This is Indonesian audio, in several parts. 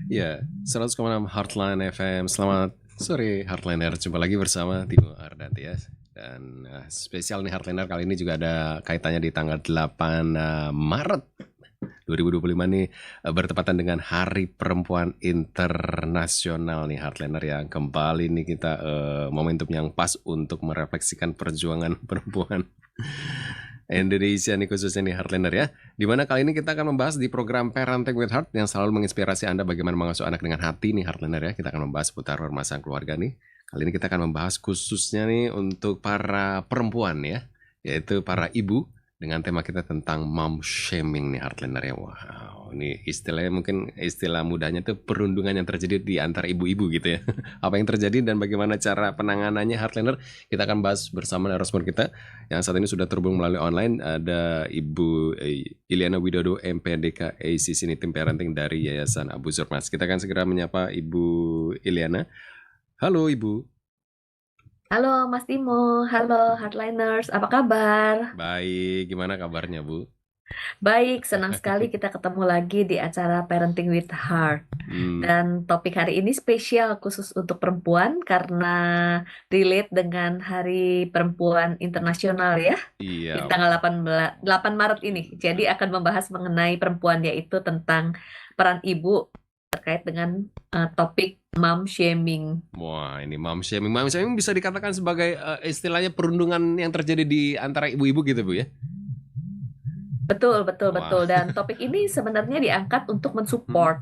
Ya, 100,6 Heartline FM. Selamat sore Heartliner. Jumpa lagi bersama Timo Ardati ya. Dan spesial nih Heartliner kali ini juga ada kaitannya di tanggal 8 Maret 2025 nih, bertepatan dengan Hari Perempuan Internasional nih Heartliner, yang kembali nih kita momentum yang pas untuk merefleksikan perjuangan perempuan Indonesia nih, khususnya nih Heartliner ya. Dimana kali ini kita akan membahas di program Parenting with Heart yang selalu menginspirasi Anda bagaimana mengasuh anak dengan hati nih Heartliner ya. Kita akan membahas seputar permasalahan keluarga nih. Kali ini kita akan membahas khususnya nih untuk para perempuan ya, yaitu para ibu, dengan tema kita tentang mom shaming nih Heartliner ya. Wow, ini istilahnya mungkin istilah mudahnya tuh perundungan yang terjadi di antara ibu-ibu gitu ya. Apa yang terjadi dan bagaimana cara penanganannya Heartliner, kita akan bahas bersama narasumber kita yang saat ini sudah terhubung melalui online. Ada Ibu Iliana Widodo, MPDK ACC, ini tim parenting dari Yayasan Abu Zurmas. Kita akan segera menyapa Ibu Iliana. Halo Ibu. Halo Mas Timo, halo Hardliners, apa kabar? Baik, gimana kabarnya Bu? Baik, senang sekali kita ketemu lagi di acara Parenting with Heart. Dan topik hari ini spesial khusus untuk perempuan karena relate dengan Hari Perempuan Internasional ya, di Iya. tanggal 8 Maret ini. Jadi akan membahas mengenai perempuan, yaitu tentang peran ibu terkait dengan topik mom shaming. Wah, ini mom shaming. Mom shaming bisa dikatakan sebagai istilahnya perundungan yang terjadi di antara ibu-ibu gitu Bu ya? Betul, betul, Wah. betul. Dan topik ini sebenarnya diangkat untuk mensupport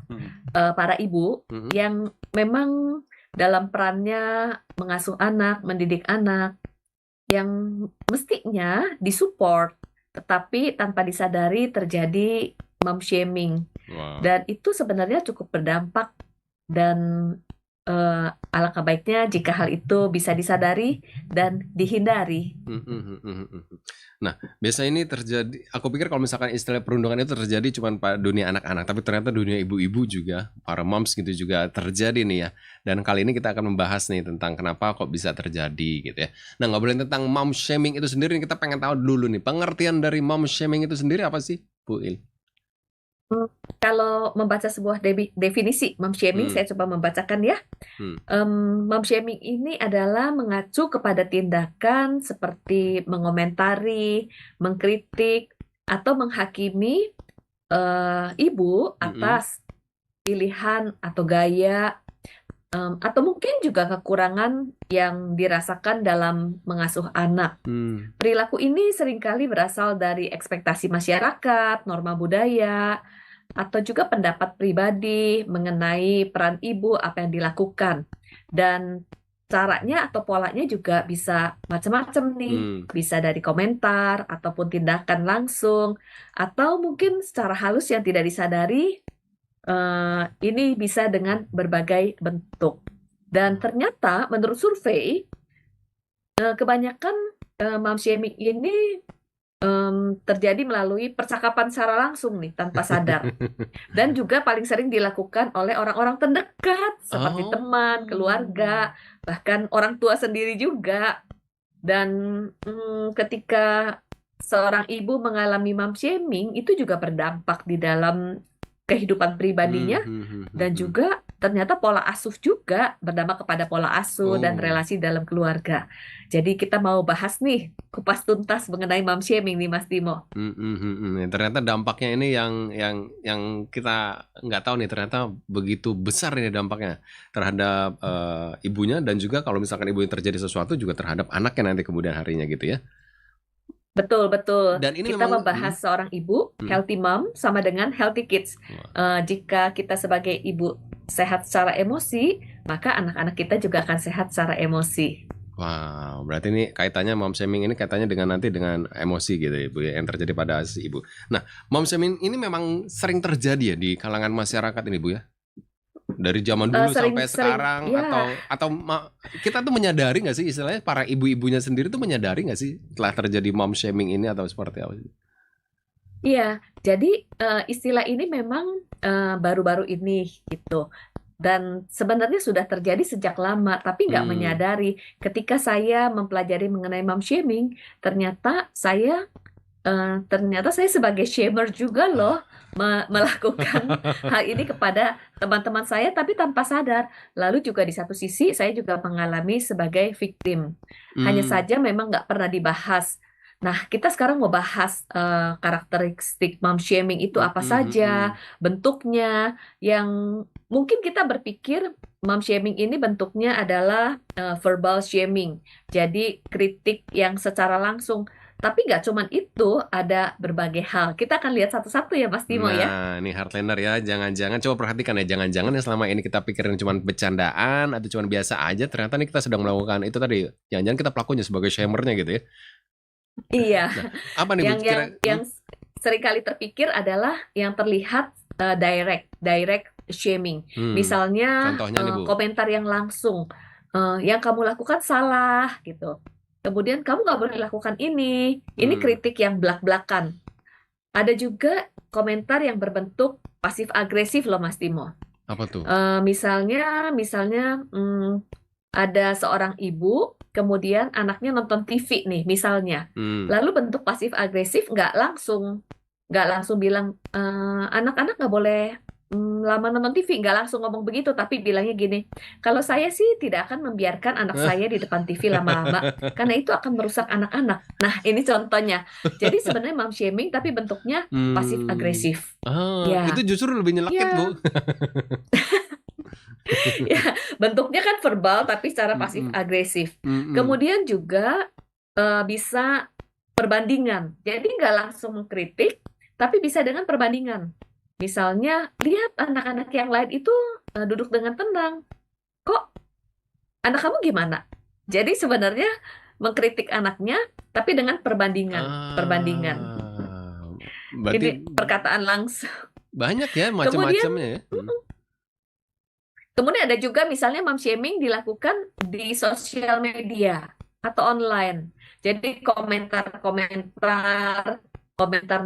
para ibu yang memang dalam perannya mengasuh anak, mendidik anak, yang mestinya disupport, tetapi tanpa disadari terjadi mom shaming. Wow. Dan itu sebenarnya cukup berdampak, dan alangkah baiknya jika hal itu bisa disadari dan dihindari. Nah, biasanya ini terjadi, aku pikir kalau misalkan istilah perundungan itu terjadi cuma pada dunia anak-anak, tapi ternyata dunia ibu-ibu juga, para moms gitu juga terjadi nih ya. Dan kali ini kita akan membahas nih tentang kenapa kok bisa terjadi gitu ya. Nah, ngobrolin tentang mom shaming itu sendiri, kita pengen tahu dulu nih, pengertian dari mom shaming itu sendiri apa sih, Bu Il? Kalau membaca sebuah definisi mom shaming, saya coba membacakan ya. Mom shaming ini adalah mengacu kepada tindakan seperti mengomentari, mengkritik, atau menghakimi ibu atas pilihan atau gaya, atau mungkin juga kekurangan yang dirasakan dalam mengasuh anak. Perilaku ini seringkali berasal dari ekspektasi masyarakat, norma budaya, atau juga pendapat pribadi mengenai peran ibu, apa yang dilakukan. Dan caranya atau polanya juga bisa macam-macam nih. Bisa dari komentar, ataupun tindakan langsung, atau mungkin secara halus yang tidak disadari. Ini bisa dengan berbagai bentuk. Dan ternyata menurut survei, kebanyakan mom shaming ini terjadi melalui percakapan secara langsung nih, tanpa sadar. Dan juga paling sering dilakukan oleh orang-orang terdekat, seperti teman, keluarga, bahkan orang tua sendiri juga. Dan ketika seorang ibu mengalami mom shaming, itu juga berdampak di dalam kehidupan pribadinya, dan juga ternyata pola asuh juga berdampak kepada pola asuh dan relasi dalam keluarga. Jadi kita mau bahas nih kupas tuntas mengenai mom shaming nih Mas Timo. Ternyata dampaknya ini yang kita nggak tahu nih, ternyata begitu besar ini dampaknya terhadap ibunya, dan juga kalau misalkan ibunya terjadi sesuatu juga terhadap anaknya nanti kemudian harinya gitu ya. Betul, betul. Dan ini Kita memang membahas seorang ibu, healthy mom sama dengan healthy kids. Jika kita sebagai ibu sehat secara emosi, maka anak-anak kita juga akan sehat secara emosi. Wow, berarti ini kaitannya mom shaming ini kaitannya dengan nanti dengan emosi gitu ya Bu ya, yang terjadi pada si ibu. Nah, mom shaming ini memang sering terjadi ya di kalangan masyarakat ini Bu ya? Dari zaman dulu sampai sekarang, ya. atau kita tuh menyadari nggak sih, istilahnya para ibu-ibunya sendiri tuh menyadari nggak sih telah terjadi mom shaming ini, atau seperti apa sih? Iya, jadi istilah ini memang baru-baru ini gitu. Dan sebenarnya sudah terjadi sejak lama, tapi nggak menyadari. Ketika saya mempelajari mengenai mom shaming, ternyata saya ternyata saya sebagai shamer juga loh melakukan hal ini kepada teman-teman saya, tapi tanpa sadar. Lalu juga di satu sisi saya juga mengalami sebagai victim. Hanya Hmm, saja memang nggak pernah dibahas. Nah, kita sekarang mau bahas karakteristik mom shaming itu hmm, apa hmm, hmm, saja, hmm. bentuknya, yang mungkin kita berpikir mom shaming ini bentuknya adalah verbal shaming. Jadi kritik yang secara langsung. Tapi nggak cuman itu, ada berbagai hal. Kita akan lihat satu-satu ya, Mas Timo ya. Nah, ini Heartlander ya, jangan-jangan coba perhatikan ya, jangan-jangan yang selama ini kita pikirin cuma bercandaan atau cuma biasa aja, ternyata nih kita sedang melakukan itu tadi. Jangan-jangan kita pelakunya sebagai shamernya gitu ya. Iya, Nah, apa nih Bu yang yang kira? yang seringkali terpikir adalah yang terlihat direct, direct shaming. Hmm, Misalnya contohnya nih Bu. komentar yang langsung, yang kamu lakukan salah gitu. Kemudian kamu nggak boleh lakukan ini Hmm, kritik yang belak-belakan. Ada juga komentar yang berbentuk pasif agresif loh Mas Timo. apa tuh? Misalnya, ada seorang ibu, kemudian anaknya nonton TV nih, misalnya. Hmm, Lalu bentuk pasif agresif nggak langsung bilang, anak-anak nggak boleh lama nonton TV, nggak langsung ngomong begitu, tapi bilangnya gini, kalau saya sih tidak akan membiarkan anak saya di depan TV lama-lama, karena itu akan merusak anak-anak. Nah, ini contohnya. Jadi sebenarnya mom shaming, tapi bentuknya pasif hmm. agresif. Ah, itu Ya, justru lebih nyelekit Bu. ya. Ya, bentuknya kan verbal tapi secara pasif Hmm, agresif. hmm, hmm. Kemudian juga bisa perbandingan. Jadi nggak langsung mengkritik, tapi bisa dengan perbandingan. Misalnya, lihat anak-anak yang lain itu duduk dengan tenang. Kok anak kamu gimana? Jadi sebenarnya mengkritik anaknya, tapi dengan perbandingan. Perbandingan. Ah, Ini berarti perkataan langsung. banyak ya Kemudian macam-macamnya ya. Hmm. Kemudian ada juga misalnya mom shaming dilakukan di sosial media atau online. Jadi komentar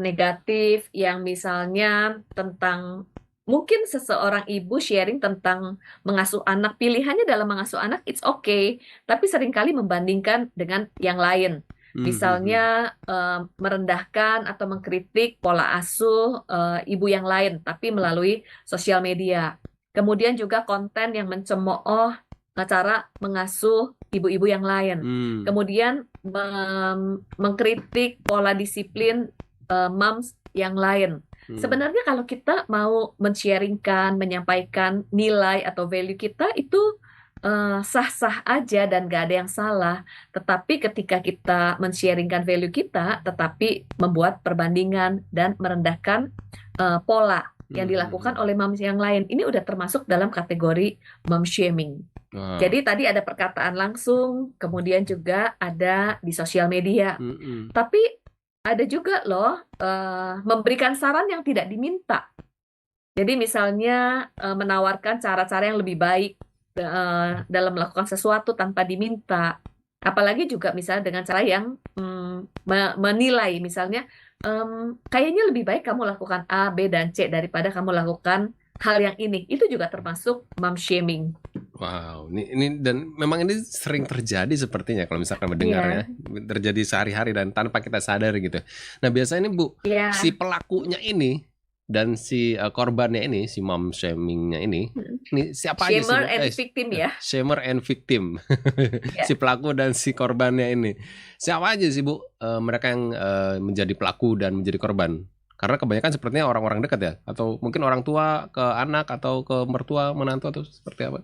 negatif yang misalnya tentang mungkin seseorang ibu sharing tentang mengasuh anak, pilihannya dalam mengasuh anak it's okay, tapi seringkali membandingkan dengan yang lain. Hmm, hmm, hmm. Misalnya merendahkan atau mengkritik pola asuh ibu yang lain, tapi melalui sosial media. Kemudian juga konten yang mencemooh cara mengasuh ibu-ibu yang lain. Hmm, Kemudian mengkritik pola disiplin moms yang lain. hmm. Sebenarnya kalau kita mau men-sharingkan, menyampaikan nilai atau value kita itu sah-sah aja dan gak ada yang salah. Tetapi ketika kita men-sharingkan value kita, tetapi membuat perbandingan dan merendahkan pola yang Hmm, hmm, dilakukan hmm. oleh moms yang lain, ini udah termasuk dalam kategori mom shaming. Wah, Jadi tadi ada perkataan langsung, kemudian juga ada di sosial media. hmm, hmm. Tapi ada juga loh memberikan saran yang tidak diminta. Jadi misalnya menawarkan cara-cara yang lebih baik dalam melakukan sesuatu tanpa diminta. Apalagi juga misalnya dengan cara yang menilai, misalnya kayaknya lebih baik kamu lakukan A, B, dan C daripada kamu lakukan hal yang ini. Itu juga termasuk mom shaming. Wow, ini dan memang ini sering terjadi sepertinya kalau misalkan mendengarnya, Iya, terjadi sehari-hari dan tanpa kita sadar gitu. Nah, biasanya nih Bu, si iya. pelakunya ini dan si korbannya ini, si mom shamingnya ini siapa aja sih Shamer Bu? and victim ya. Shamer and victim, Ya. si pelaku dan si korbannya ini. Siapa aja sih Bu mereka yang menjadi pelaku dan menjadi korban? Karena kebanyakan sepertinya orang-orang dekat ya, atau mungkin orang tua ke anak atau ke mertua, menantu atau seperti apa?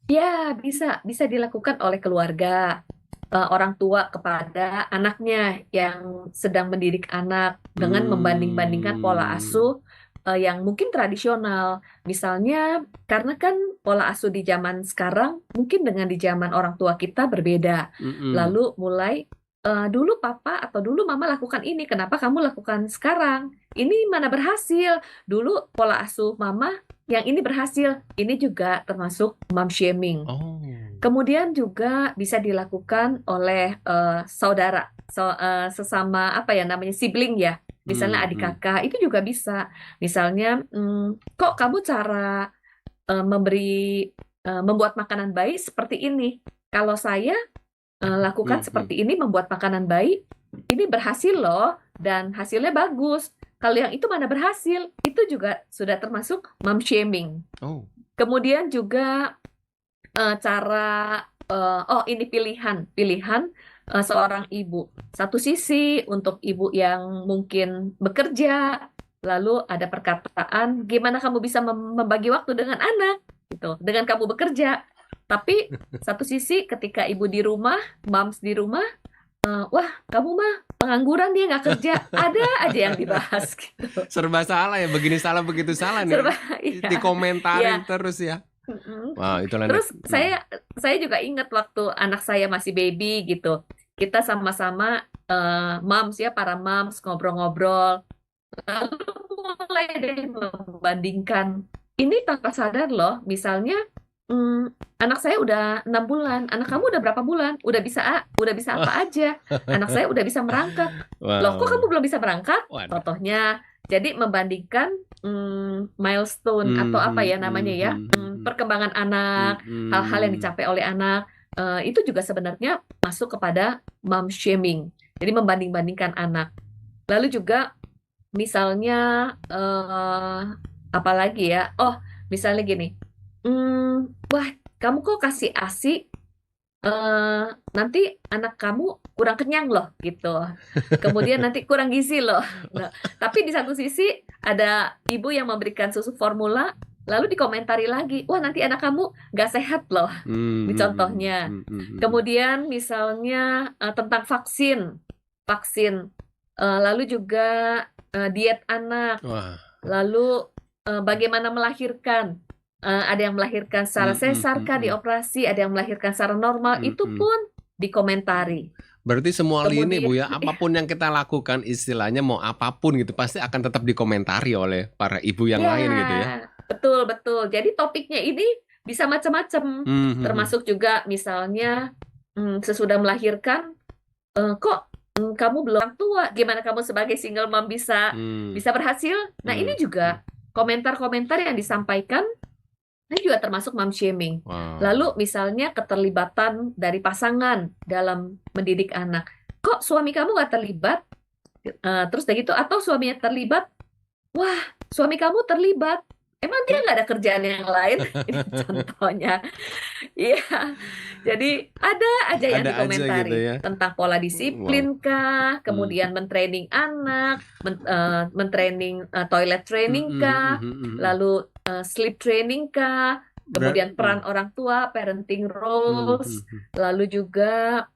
Ya, bisa dilakukan oleh keluarga, orang tua kepada anaknya yang sedang mendidik anak dengan membanding-bandingkan pola Hmm, asuh yang mungkin tradisional. Misalnya, karena kan pola asuh di zaman sekarang mungkin dengan di zaman orang tua kita berbeda. mhm. Lalu mulai dulu papa atau dulu mama lakukan ini, kenapa kamu lakukan sekarang? Ini mana berhasil? Dulu pola asuh mama yang ini berhasil. Ini juga termasuk mom shaming. Oh, Kemudian juga bisa dilakukan oleh saudara, sesama apa ya namanya sibling ya. Misalnya hmm, adik hmm, kakak itu juga bisa. Misalnya, kok kamu cara membuat makanan bayi seperti ini. Kalau saya lakukan hmm, hmm. seperti ini, membuat makanan bayi, ini berhasil loh dan hasilnya bagus. Kalau yang itu mana berhasil, itu juga sudah termasuk mom shaming. Oh. Kemudian juga cara ini pilihan seorang ibu. Satu sisi untuk ibu yang mungkin bekerja, lalu ada perkataan gimana kamu bisa membagi waktu dengan anak gitu, dengan kamu bekerja. Tapi satu sisi ketika ibu di rumah, moms di rumah, wah kamu mah pengangguran dia nggak kerja, ada aja yang dibahas gitu. Serba salah ya, begini salah begitu salah nih. Serba, iya. Dikomentarin Iya. terus ya. Wow, itulah Terus saya juga ingat waktu anak saya masih baby gitu. Kita sama-sama moms ya, para moms ngobrol-ngobrol. Lalu mulai deh membandingkan. Ini tanpa sadar loh, misalnya anak saya udah 6 bulan, anak kamu udah berapa bulan? Udah bisa apa aja? Anak saya udah bisa merangkak. Loh, kok kamu belum bisa merangkak? Contohnya, jadi membandingkan milestone atau apa ya namanya ya, perkembangan anak, hal-hal yang dicapai oleh anak, itu juga sebenarnya masuk kepada mom shaming. Jadi membanding-bandingkan anak. Lalu juga misalnya apalagi ya? Oh, misalnya gini. Wah, kamu kok kasih ASI, nanti anak kamu kurang kenyang loh gitu. Kemudian nanti kurang gizi loh. Nah, tapi di satu sisi ada ibu yang memberikan susu formula, lalu dikomentari lagi, wah nanti anak kamu nggak sehat loh. Ini contohnya. Kemudian misalnya tentang vaksin, lalu juga diet anak, lalu bagaimana melahirkan. Ada yang melahirkan secara sesar kah, dioperasi, ada yang melahirkan secara normal, itu pun dikomentari. Berarti semua lini Bu ya, apapun yang kita lakukan istilahnya mau apapun gitu pasti akan tetap dikomentari oleh para ibu yang lain gitu ya. Betul. Jadi topiknya ini bisa macam-macam. Termasuk juga misalnya sesudah melahirkan, kok kamu belum tua, gimana kamu sebagai single mom bisa berhasil? Nah, ini juga komentar-komentar yang disampaikan. Ini juga termasuk mom shaming. Lalu misalnya keterlibatan dari pasangan dalam mendidik anak. Kok suami kamu nggak terlibat? Terus begitu, atau suaminya terlibat? Wah, suami kamu terlibat. Emang dia nggak ada kerjaan yang lain? Ini contohnya. Iya, jadi ada aja yang dikomentari gitu ya. Tentang pola disiplin kah, kemudian mentraining anak, mentraining toilet training kah, lalu sleep training kah, kemudian peran orang tua, parenting roles, lalu juga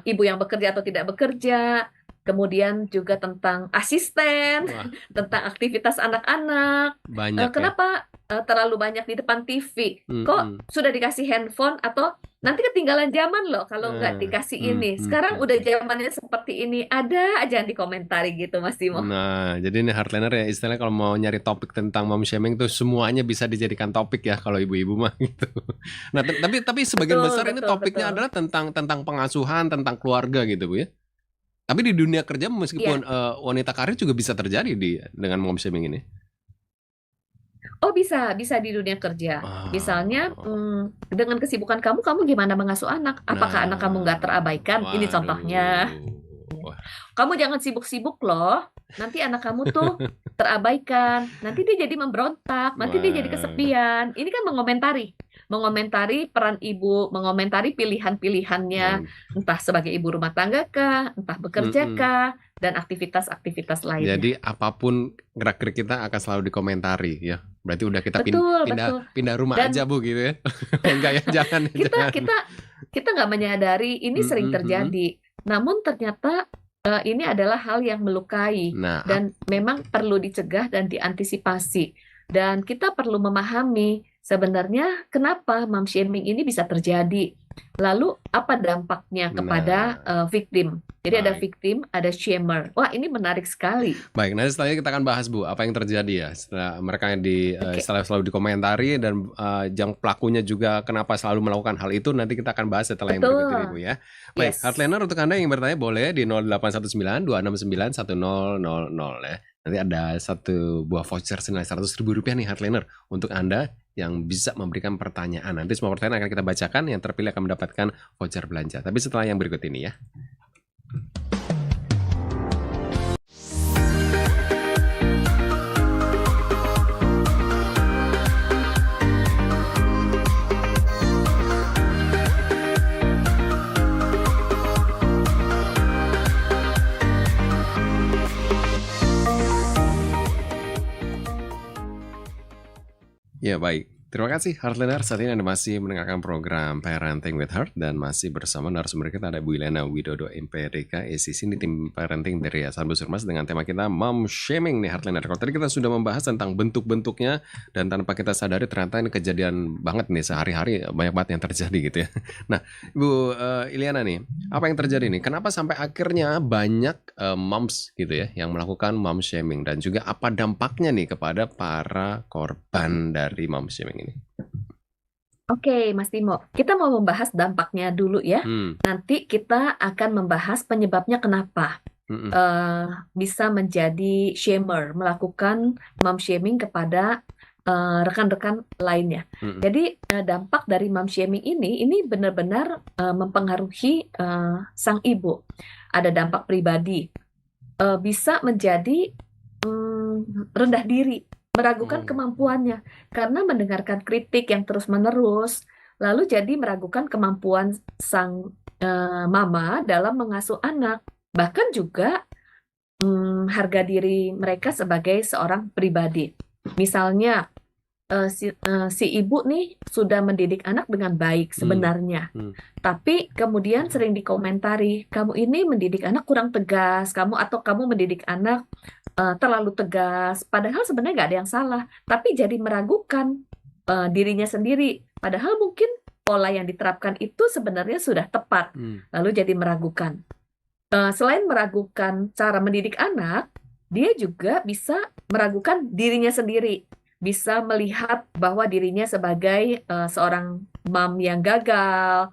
ibu yang bekerja atau tidak bekerja, kemudian juga tentang asisten, tentang aktivitas anak-anak. Kenapa terlalu banyak di depan TV? Kok sudah dikasih handphone atau nanti ketinggalan zaman loh kalau nggak dikasih ini. Sekarang udah zamannya seperti ini. Ada aja yang dikomentari gitu, Mas Timo. Nah, jadi ini Heartliner ya istilahnya kalau mau nyari topik tentang mom shaming tuh semuanya bisa dijadikan topik ya kalau ibu-ibu mah gitu. Nah, tapi sebagian besar ini topiknya adalah tentang pengasuhan, tentang keluarga gitu Bu ya. Tapi di dunia kerja meskipun wanita karir juga bisa terjadi dengan mom shaming ini. Oh bisa di dunia kerja. Misalnya dengan kesibukan kamu gimana mengasuh anak? Apakah anak kamu nggak terabaikan? Ini contohnya. Kamu jangan sibuk-sibuk loh. Nanti anak kamu tuh terabaikan. Nanti dia jadi memberontak. Nanti dia jadi kesepian. Ini kan mengomentari peran ibu, mengomentari pilihan-pilihannya, entah sebagai ibu rumah tangga kah, entah bekerja kah, dan aktivitas-aktivitas lainnya. Jadi apapun gerak-gerik kita akan selalu dikomentari ya. Berarti udah kita pindah rumah aja Bu gitu ya. Enggak ya, jangan. Kita nggak menyadari ini sering terjadi. Namun ternyata ini adalah hal yang melukai dan memang perlu dicegah dan diantisipasi. Dan kita perlu memahami sebenarnya kenapa mom shaming ini bisa terjadi. Lalu apa dampaknya kepada victim. Jadi ada victim, ada shamer. Wah, ini menarik sekali. Baik, nanti setelahnya kita akan bahas Bu, apa yang terjadi ya setelah mereka yang selalu dikomentari dan yang pelakunya juga kenapa selalu melakukan hal itu. Nanti kita akan bahas setelah yang berikut ini Bu ya. Baik, Heartliner untuk Anda yang bertanya boleh di 0819 269 1000 ya. Nanti ada satu buah voucher senilai Rp100.000 nih Heartliner untuk Anda yang bisa memberikan pertanyaan. Nanti semua pertanyaan akan kita bacakan, yang terpilih akan mendapatkan voucher belanja. Tapi setelah yang berikut ini ya. Ya, baik. Terima kasih Heartliner. Saat ini Anda masih mendengarkan program Parenting with Heart dan masih bersama narasumber kita ada Bu Ilena Widodo MPDK SCC ini tim parenting dari Yayasan Busur-Mas dengan tema kita mom shaming nih Heartliner. Kalau tadi kita sudah membahas tentang bentuk-bentuknya dan tanpa kita sadari ternyata ini kejadian banget nih sehari-hari banyak banget yang terjadi gitu ya. Nah, Bu Iliana nih, apa yang terjadi nih? Kenapa sampai akhirnya banyak moms gitu ya yang melakukan mom shaming dan juga apa dampaknya nih kepada para korban dari mom shaming ini? Oke, Mas Timo, kita mau membahas dampaknya dulu ya. Nanti kita akan membahas penyebabnya kenapa bisa menjadi shamer, melakukan mom shaming kepada rekan-rekan lainnya. Jadi dampak dari mom shaming ini benar-benar mempengaruhi sang ibu. Ada dampak pribadi, bisa menjadi rendah diri, meragukan kemampuannya karena mendengarkan kritik yang terus-menerus, lalu jadi meragukan kemampuan sang mama dalam mengasuh anak, bahkan juga harga diri mereka sebagai seorang pribadi. Misalnya si ibu nih sudah mendidik anak dengan baik sebenarnya, tapi kemudian sering dikomentari, kamu ini mendidik anak kurang tegas, atau kamu mendidik anak terlalu tegas, padahal sebenarnya nggak ada yang salah, tapi jadi meragukan dirinya sendiri, padahal mungkin pola yang diterapkan itu sebenarnya sudah tepat, lalu jadi meragukan. Selain meragukan cara mendidik anak, dia juga bisa meragukan dirinya sendiri, bisa melihat bahwa dirinya sebagai seorang mom yang gagal,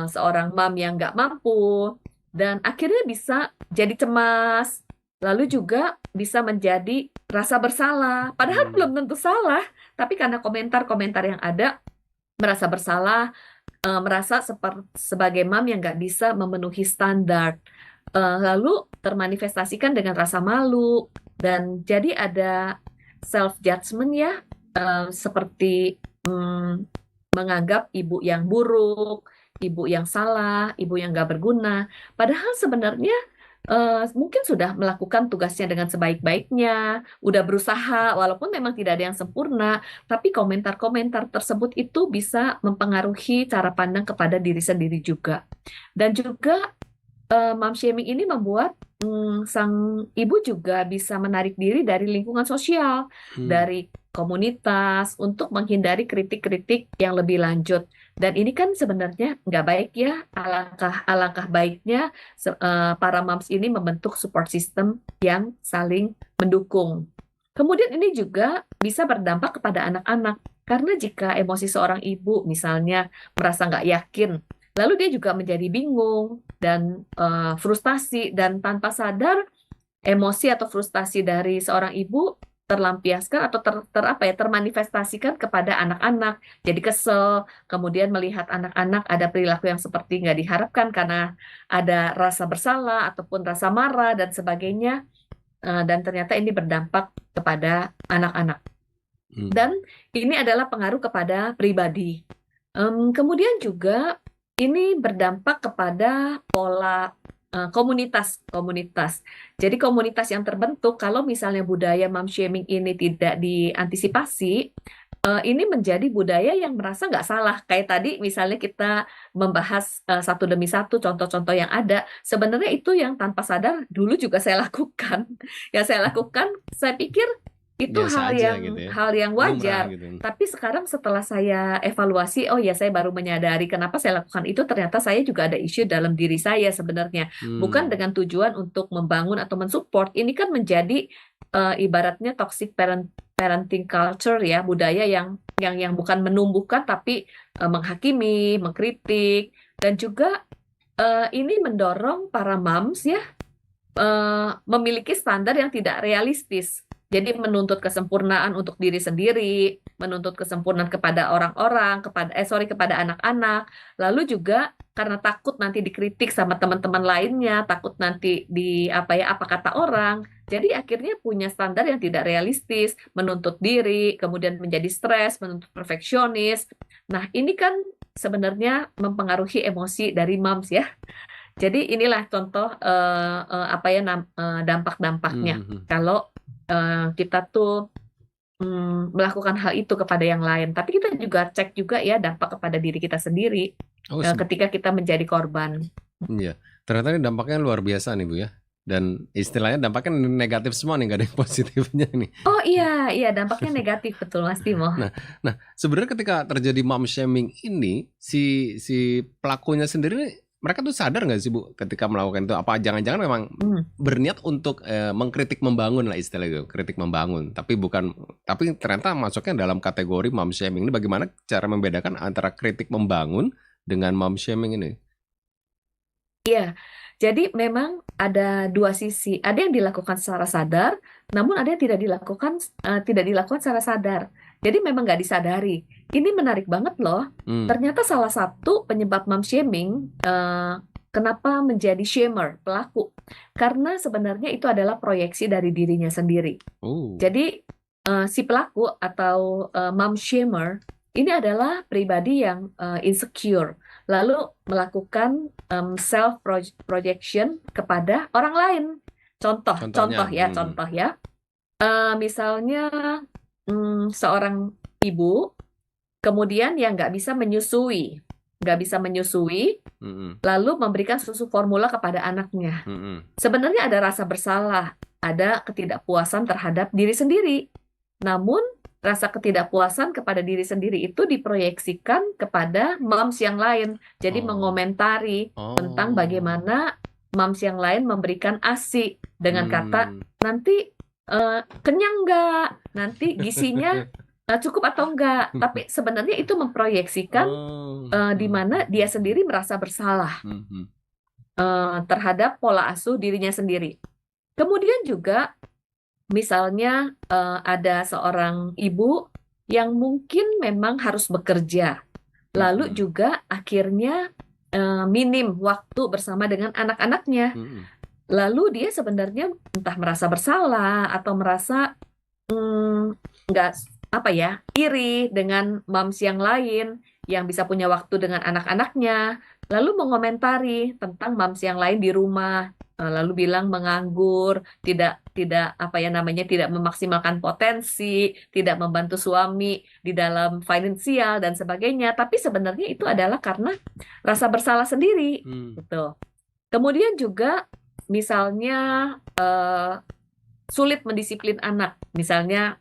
seorang mom yang nggak mampu, dan akhirnya bisa jadi cemas, lalu juga bisa menjadi rasa bersalah, padahal belum tentu salah, tapi karena komentar-komentar yang ada, merasa bersalah, merasa sebagai mom yang nggak bisa memenuhi standar, lalu termanifestasikan dengan rasa malu, dan jadi ada self-judgment ya, seperti menganggap ibu yang buruk, ibu yang salah, ibu yang nggak berguna, padahal sebenarnya mungkin sudah melakukan tugasnya dengan sebaik-baiknya, udah berusaha, walaupun memang tidak ada yang sempurna, tapi komentar-komentar tersebut itu bisa mempengaruhi cara pandang kepada diri sendiri juga. Dan juga mom shaming ini membuat sang ibu juga bisa menarik diri dari lingkungan sosial, dari komunitas, untuk menghindari kritik-kritik yang lebih lanjut. Dan ini kan sebenarnya nggak baik ya, alangkah baiknya para moms ini membentuk support system yang saling mendukung. Kemudian ini juga bisa berdampak kepada anak-anak, karena jika emosi seorang ibu misalnya merasa nggak yakin, lalu dia juga menjadi bingung dan frustasi, dan tanpa sadar emosi atau frustasi dari seorang ibu terlampiaskan atau termanifestasikan kepada anak-anak. Jadi kesel, kemudian melihat anak-anak ada perilaku yang seperti nggak diharapkan karena ada rasa bersalah ataupun rasa marah dan sebagainya. Dan ternyata ini berdampak kepada anak-anak. Dan ini adalah pengaruh kepada pribadi. Kemudian juga ini berdampak kepada pola komunitas. Jadi komunitas yang terbentuk kalau misalnya budaya mom shaming ini tidak diantisipasi, ini menjadi budaya yang merasa nggak salah. Kayak tadi misalnya kita membahas satu demi satu contoh-contoh yang ada, sebenarnya itu yang tanpa sadar dulu juga saya lakukan. Yang saya lakukan, saya pikir itu Biasa aja gitu ya. hal yang wajar. Lumrah gitu. Tapi sekarang setelah saya evaluasi, oh ya saya baru menyadari kenapa saya lakukan itu, ternyata saya juga ada isu dalam diri saya sebenarnya. Bukan dengan tujuan untuk membangun atau mensupport. Ini kan menjadi ibaratnya toxic parenting culture ya, budaya yang bukan menumbuhkan tapi menghakimi, mengkritik, dan juga ini mendorong para moms ya memiliki standar yang tidak realistis. Jadi menuntut kesempurnaan untuk diri sendiri, menuntut kesempurnaan kepada orang-orang, kepada anak-anak. Lalu juga karena takut nanti dikritik sama teman-teman lainnya, takut nanti apa kata orang. Jadi akhirnya punya standar yang tidak realistis, menuntut diri, kemudian menjadi stres, menuntut perfeksionis. Nah, ini kan sebenarnya mempengaruhi emosi dari moms ya. Jadi inilah contoh dampak-dampaknya. Kalau kita tuh melakukan hal itu kepada yang lain. Tapi kita juga cek juga ya dampak kepada diri kita sendiri Oh, ketika kita menjadi korban. iya. Ternyata ini dampaknya luar biasa nih Bu ya. Dan istilahnya dampaknya negatif semua nih, nggak ada yang positifnya nih. Oh iya, dampaknya negatif betul Mas Timo. Nah, sebenarnya ketika terjadi mom shaming ini, si pelakunya sendiri, mereka tuh sadar nggak sih Bu ketika melakukan itu? Apa jangan-jangan memang berniat untuk mengkritik membangun lah istilahnya itu, kritik membangun. Tapi ternyata masuknya dalam kategori mom shaming ini. Bagaimana cara membedakan antara kritik membangun dengan mom shaming ini? Iya, jadi memang ada dua sisi. Ada yang dilakukan secara sadar, namun ada yang tidak dilakukan secara sadar. Jadi memang nggak disadari. Ini menarik banget loh. Ternyata salah satu penyebab mom shaming, kenapa menjadi shamer, pelaku. Karena sebenarnya itu adalah proyeksi dari dirinya sendiri. Jadi si pelaku atau mom shamer ini adalah pribadi yang insecure, lalu melakukan self projection kepada orang lain. Contoh ya. Misalnya seorang ibu kemudian yang nggak bisa menyusui, lalu memberikan susu formula kepada anaknya. Sebenarnya ada rasa bersalah, ada ketidakpuasan terhadap diri sendiri. Namun rasa ketidakpuasan kepada diri sendiri itu diproyeksikan kepada moms yang lain. Jadi mengomentari tentang bagaimana moms yang lain memberikan ASI dengan kata, nanti kenyang nggak? Nanti gizinya cukup atau enggak? Tapi sebenarnya itu memproyeksikan di mana dia sendiri merasa bersalah terhadap pola asuh dirinya sendiri. Kemudian juga misalnya ada seorang ibu yang mungkin memang harus bekerja, lalu juga akhirnya minim waktu bersama dengan anak-anaknya. Lalu dia sebenarnya entah merasa bersalah atau merasa nggak iri dengan moms yang lain yang bisa punya waktu dengan anak-anaknya, lalu mengomentari tentang moms yang lain di rumah, lalu bilang menganggur, tidak tidak memaksimalkan potensi, tidak membantu suami di dalam finansial dan sebagainya. Tapi sebenarnya itu adalah karena rasa bersalah sendiri, gitu. Kemudian juga misalnya sulit mendisiplin anak. Misalnya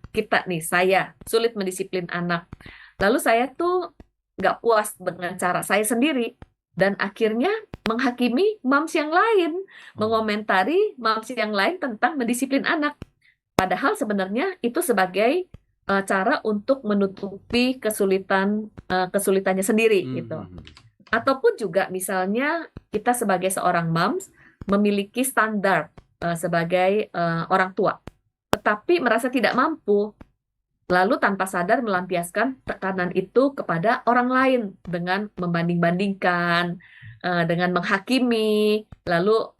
saya sulit mendisiplin anak. Lalu saya tuh nggak puas dengan cara saya sendiri. Dan akhirnya menghakimi moms yang lain, mengomentari moms yang lain tentang mendisiplin anak. Padahal sebenarnya itu sebagai cara untuk menutupi kesulitannya sendiri, gitu. Ataupun juga misalnya kita sebagai seorang moms memiliki standar sebagai orang tua, tetapi merasa tidak mampu, lalu tanpa sadar melampiaskan tekanan itu kepada orang lain dengan membanding-bandingkan, dengan menghakimi, lalu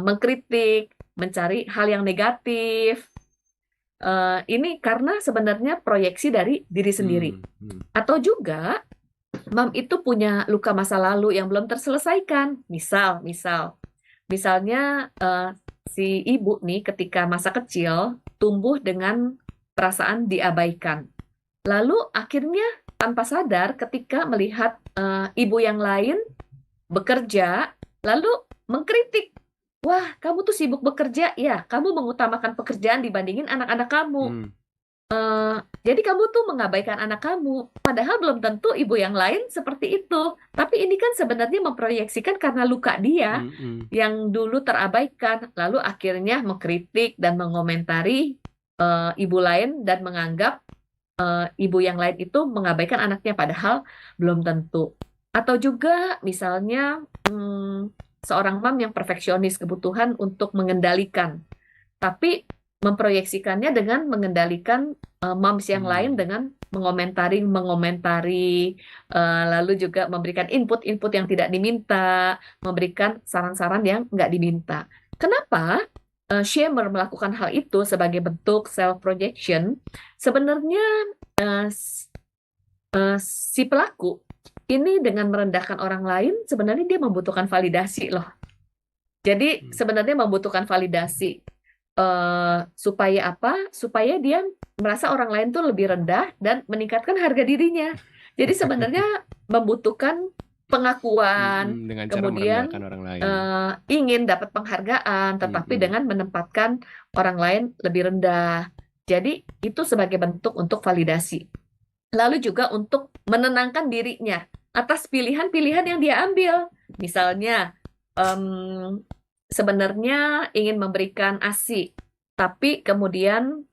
mengkritik, mencari hal yang negatif. Ini karena sebenarnya proyeksi dari diri sendiri. Atau juga mom itu punya luka masa lalu yang belum terselesaikan. Misalnya si ibu nih ketika masa kecil tumbuh dengan perasaan diabaikan. Lalu akhirnya tanpa sadar ketika melihat ibu yang lain bekerja, lalu mengkritik. Wah, kamu tuh sibuk bekerja, ya, kamu mengutamakan pekerjaan dibandingin anak-anak kamu. Jadi kamu tuh mengabaikan anak kamu, padahal belum tentu ibu yang lain seperti itu. Tapi ini kan sebenarnya memproyeksikan karena luka dia yang dulu terabaikan, lalu akhirnya mengkritik dan mengomentari ibu lain dan menganggap ibu yang lain itu mengabaikan anaknya, padahal belum tentu. Atau juga misalnya seorang mom yang perfeksionis, kebutuhan untuk mengendalikan, tapi memproyeksikannya dengan mengendalikan moms yang lain dengan mengomentari, lalu juga memberikan input-input yang tidak diminta, memberikan saran-saran yang nggak diminta. Kenapa shamer melakukan hal itu sebagai bentuk self-projection? Sebenarnya si pelaku ini dengan merendahkan orang lain, sebenarnya dia membutuhkan validasi loh. Jadi sebenarnya membutuhkan validasi. supaya apa? Supaya dia merasa orang lain tuh lebih rendah dan meningkatkan harga dirinya. Jadi sebenarnya membutuhkan pengakuan, Dengan cara kemudian merendahkan orang lain. ingin dapat penghargaan, tetapi dengan menempatkan orang lain lebih rendah. Jadi itu sebagai bentuk untuk validasi. Lalu juga untuk menenangkan dirinya atas pilihan-pilihan yang dia ambil. Misalnya, em, sebenarnya ingin memberikan ASI, tapi kemudian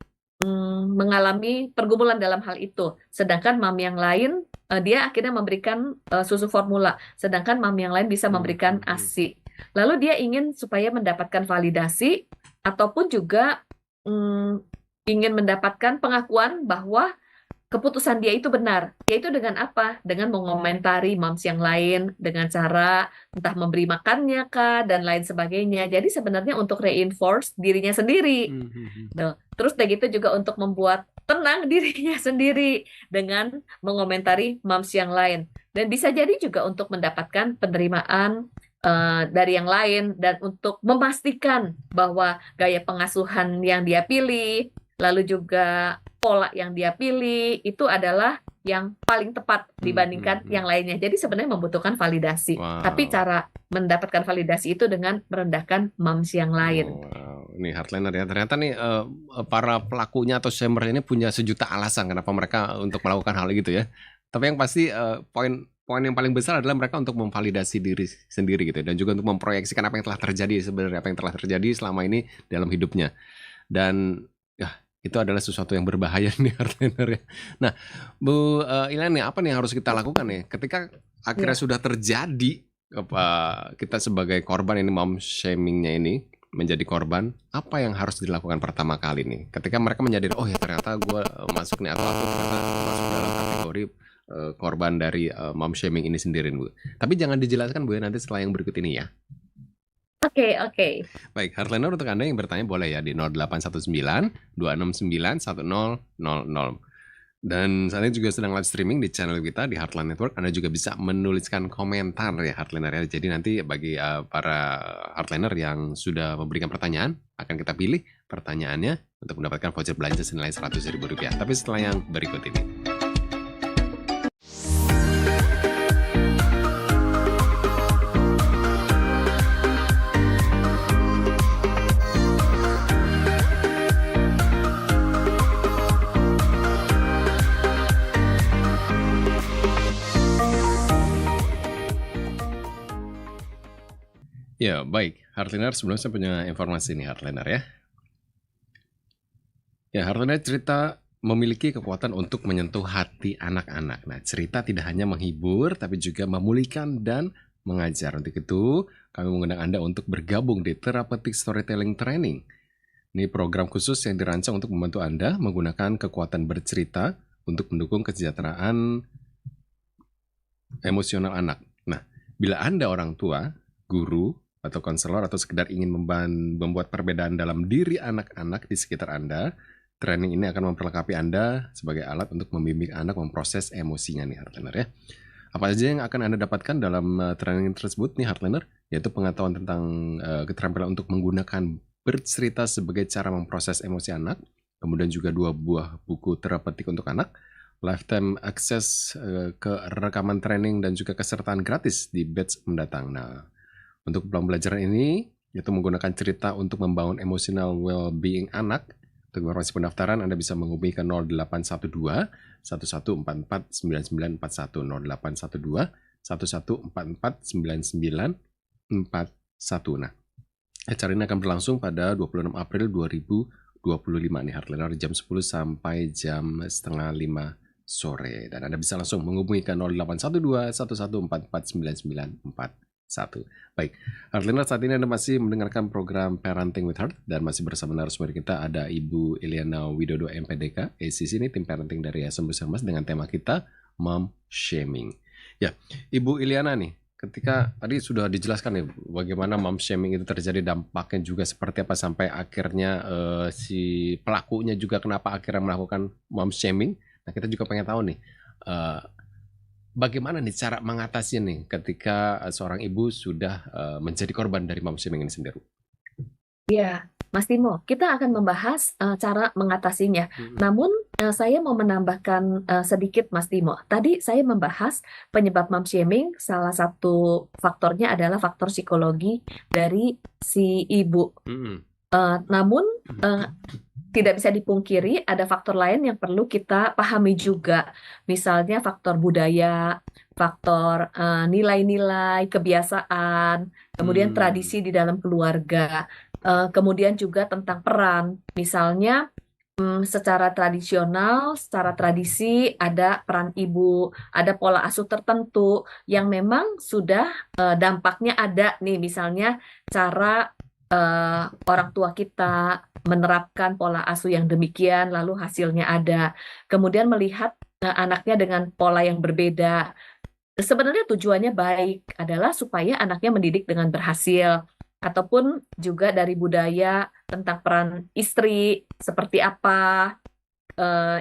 mengalami pergumulan dalam hal itu. Sedangkan mam yang lain, dia akhirnya memberikan susu formula, sedangkan mam yang lain bisa memberikan ASI. Lalu dia ingin supaya mendapatkan validasi, ataupun juga ingin mendapatkan pengakuan bahwa keputusan dia itu benar. Yaitu dengan apa? Dengan mengomentari moms yang lain dengan cara entah memberi makannya kah dan lain sebagainya. Jadi sebenarnya untuk reinforce dirinya sendiri. Nah, terus udah gitu juga untuk membuat tenang dirinya sendiri dengan mengomentari moms yang lain. Dan bisa jadi juga untuk mendapatkan penerimaan dari yang lain dan untuk memastikan bahwa gaya pengasuhan yang dia pilih, lalu juga pola yang dia pilih itu adalah yang paling tepat dibandingkan yang lainnya. Jadi sebenarnya membutuhkan validasi. Tapi Wow. cara mendapatkan validasi itu dengan merendahkan moms yang lain. Wow. Ini hardliner ya. Ternyata nih para pelakunya atau shamer ini punya sejuta alasan kenapa mereka untuk melakukan hal gitu ya. Tapi yang pasti poin yang paling besar adalah mereka untuk memvalidasi diri sendiri gitu dan juga untuk memproyeksikan apa yang telah terjadi sebenarnya, apa yang telah terjadi selama ini dalam hidupnya. Dan ya itu adalah sesuatu yang berbahaya nih hardliner ya. Nah, Bu Ilani, apa nih yang harus kita lakukan nih ketika akhirnya Ya. sudah terjadi kita sebagai korban ini, mom shamingnya ini menjadi korban, apa yang harus dilakukan pertama kali nih ketika mereka menyadari oh ya ternyata gue masuk nih atau aku ternyata masuk dalam kategori korban dari mom shaming ini sendiri, Bu. Tapi jangan dijelaskan, Bu, ya, nanti setelah yang berikut ini ya. Oke. Baik, hardliner, untuk Anda yang bertanya boleh ya di 0819 269 1000. Dan saat ini juga sedang live streaming di channel kita di Heartline Network. Anda juga bisa menuliskan komentar ya Heartliner ya. Jadi nanti bagi para Heartliner yang sudah memberikan pertanyaan, akan kita pilih pertanyaannya untuk mendapatkan voucher belanja senilai Rp100.000. Tapi setelah yang berikut ini. Ya, baik. Heartliner, sebelumnya saya punya informasi nih Heartliner ya. Ya, Heartliner cerita memiliki kekuatan untuk menyentuh hati anak-anak. Nah, cerita tidak hanya menghibur, tapi juga memulihkan dan mengajar. Untuk itu, kami mengundang Anda untuk bergabung di Therapeutic Storytelling Training. Ini program khusus yang dirancang untuk membantu Anda menggunakan kekuatan bercerita untuk mendukung kesejahteraan emosional anak. Nah, bila Anda orang tua, guru, atau konselor, atau sekedar ingin membuat perbedaan dalam diri anak-anak di sekitar Anda, training ini akan memperlengkapi Anda sebagai alat untuk membimbing anak memproses emosinya nih Heartliner ya. Apa saja yang akan Anda dapatkan dalam training tersebut nih Heartliner? Yaitu pengetahuan tentang keterampilan untuk menggunakan bercerita sebagai cara memproses emosi anak, kemudian juga 2 buah buku terapeutik untuk anak, lifetime access ke rekaman training dan juga kesertaan gratis di batch mendatang. Nah, untuk pembelajaran ini, yaitu menggunakan cerita untuk membangun emotional well-being anak. Untuk informasi pendaftaran, Anda bisa menghubungi ke 0812 1144 9941 0812 1144 9941. Nah, acara ini akan berlangsung pada 26 April 2025 nih Heartliner, jam 10 sampai jam setengah 5 sore. Dan Anda bisa langsung menghubungi ke 0812 1144 9941. Baik, Heartliner, saat ini Anda masih mendengarkan program Parenting with Heart dan masih bersama narasumber kita ada Ibu Iliana Widodo MPDK, ACC ini tim parenting dari Yayasan Besar Mas dengan tema kita Mom Shaming. Ya, Ibu Iliana nih, ketika tadi sudah dijelaskan nih bagaimana mom shaming itu terjadi, dampaknya juga seperti apa sampai akhirnya si pelakunya juga kenapa akhirnya melakukan mom shaming. Nah, kita juga pengen tahu nih bagaimana nih cara mengatasi nih ketika seorang ibu sudah menjadi korban dari mom shaming ini sendiri? Ya, Mas Timo, kita akan membahas cara mengatasinya. Namun, saya mau menambahkan sedikit, Mas Timo. Tadi saya membahas penyebab mom shaming, salah satu faktornya adalah faktor psikologi dari si ibu. Namun, tidak bisa dipungkiri ada faktor lain yang perlu kita pahami juga. Misalnya faktor budaya, faktor nilai-nilai, kebiasaan, kemudian tradisi di dalam keluarga, kemudian juga tentang peran. Misalnya secara tradisional, secara tradisi ada peran ibu, ada pola asuh tertentu yang memang sudah dampaknya ada nih, misalnya cara orang tua kita menerapkan pola asuh yang demikian, lalu hasilnya ada. Kemudian melihat anaknya dengan pola yang berbeda. Sebenarnya tujuannya baik adalah supaya anaknya mendidik dengan berhasil, ataupun juga dari budaya tentang peran istri seperti apa.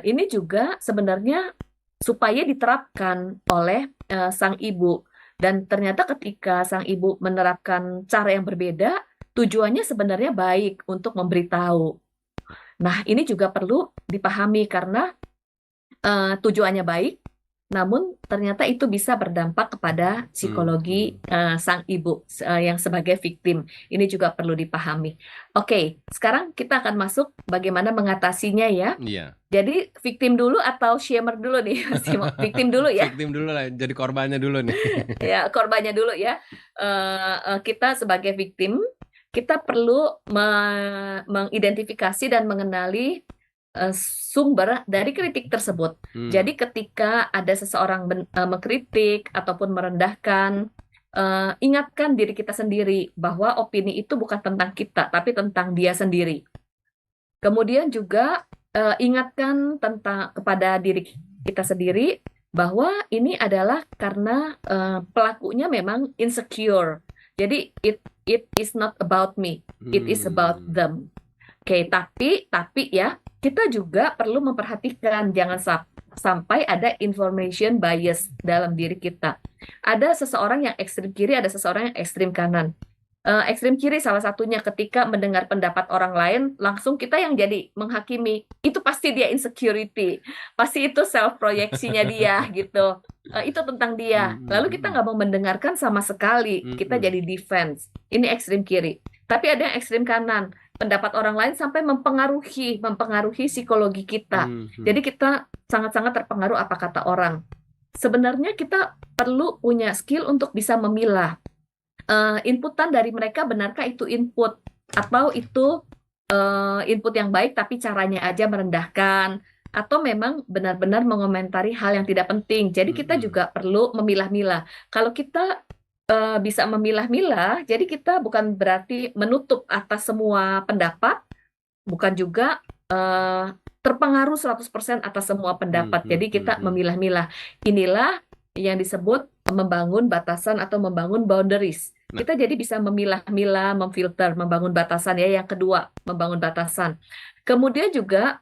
Ini juga sebenarnya supaya diterapkan oleh sang ibu. Dan ternyata ketika sang ibu menerapkan cara yang berbeda, tujuannya sebenarnya baik untuk memberitahu. Nah, ini juga perlu dipahami karena tujuannya baik, namun ternyata itu bisa berdampak kepada psikologi sang ibu yang sebagai victim. Ini juga perlu dipahami. Oke, sekarang kita akan masuk bagaimana mengatasinya ya. Iya. Jadi victim dulu atau shamer dulu nih, Mas Timo? Victim dulu ya. Victim dulu lah, jadi korbannya dulu nih. Ya, korbannya dulu ya. Kita sebagai victim, kita perlu mengidentifikasi dan mengenali sumber dari kritik tersebut. Jadi ketika ada seseorang mengkritik ataupun merendahkan, ingatkan diri kita sendiri bahwa opini itu bukan tentang kita, tapi tentang dia sendiri. Kemudian juga ingatkan kepada diri kita sendiri bahwa ini adalah karena pelakunya memang insecure. Jadi it is not about me, it is about them. Oke, tapi ya kita juga perlu memperhatikan jangan sampai ada information bias dalam diri kita. Ada seseorang yang ekstrem kiri, ada seseorang yang ekstrem kanan. Ekstrem kiri salah satunya ketika mendengar pendapat orang lain, langsung kita yang jadi menghakimi. Itu pasti dia insecurity, pasti itu self proyeksinya dia gitu. Itu tentang dia. Lalu kita nggak mau mendengarkan sama sekali, kita jadi defense. Ini ekstrem kiri. Tapi ada yang ekstrem kanan, pendapat orang lain sampai mempengaruhi psikologi kita. Jadi kita sangat-sangat terpengaruh apa kata orang. Sebenarnya kita perlu punya skill untuk bisa memilah. Inputan dari mereka, benarkah itu input atau itu input yang baik tapi caranya aja merendahkan, atau memang benar-benar mengomentari hal yang tidak penting. Jadi kita juga perlu memilah-milah. Kalau kita bisa memilah-milah, jadi kita bukan berarti menutup atas semua pendapat, bukan juga terpengaruh 100% atas semua pendapat. Jadi kita memilah-milah. Inilah yang disebut membangun batasan atau membangun boundaries. Kita jadi bisa memilah-milah, memfilter, membangun batasan ya. Yang kedua, membangun batasan. Kemudian juga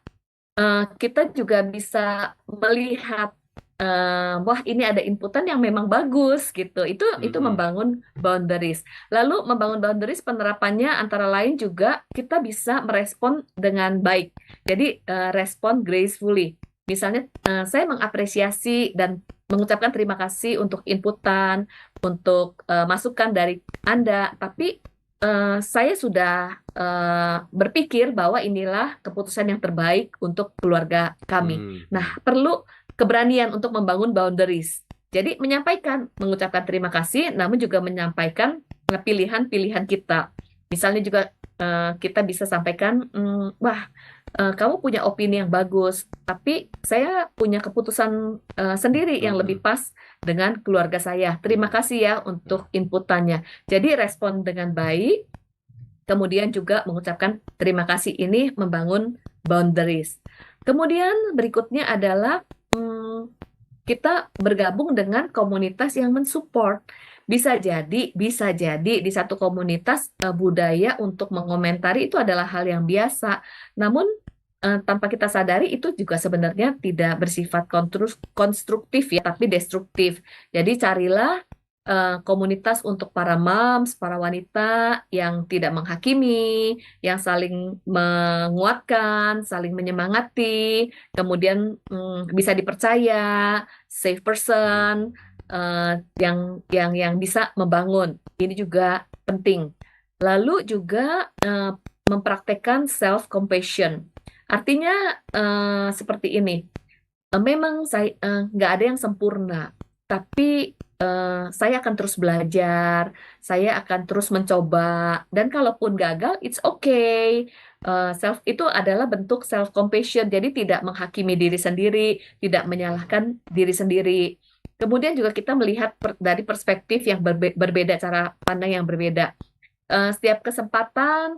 kita juga bisa melihat wah ini ada inputan yang memang bagus gitu. Itu membangun boundaries. Lalu membangun boundaries penerapannya antara lain juga kita bisa merespon dengan baik. Jadi respon gracefully. Misalnya saya mengapresiasi dan mengucapkan terima kasih untuk inputan, untuk masukan dari Anda, tapi saya sudah berpikir bahwa inilah keputusan yang terbaik untuk keluarga kami. Nah, perlu keberanian untuk membangun boundaries. Jadi menyampaikan, mengucapkan terima kasih, namun juga menyampaikan pilihan-pilihan kita. Misalnya juga kita bisa sampaikan, wah, kamu punya opini yang bagus, tapi saya punya keputusan sendiri yang lebih pas dengan keluarga saya. Terima kasih ya untuk inputannya. Jadi respon dengan baik, kemudian juga mengucapkan terima kasih, ini membangun boundaries. Kemudian berikutnya adalah kita bergabung dengan komunitas yang mensupport. Bisa jadi di satu komunitas budaya untuk mengomentari itu adalah hal yang biasa. Namun tanpa kita sadari itu juga sebenarnya tidak bersifat konstruktif ya, tapi destruktif. Jadi carilah komunitas untuk para moms, para wanita yang tidak menghakimi, yang saling menguatkan, saling menyemangati, kemudian bisa dipercaya, safe person, yang bisa membangun. Ini juga penting. Lalu juga mempraktekkan self compassion. Artinya seperti ini. Memang saya nggak ada yang sempurna, tapi saya akan terus belajar, saya akan terus mencoba, dan kalaupun gagal, it's okay. Self itu adalah bentuk self compassion, jadi tidak menghakimi diri sendiri, tidak menyalahkan diri sendiri. Kemudian juga kita melihat dari perspektif yang berbeda, cara pandang yang berbeda. Setiap kesempatan,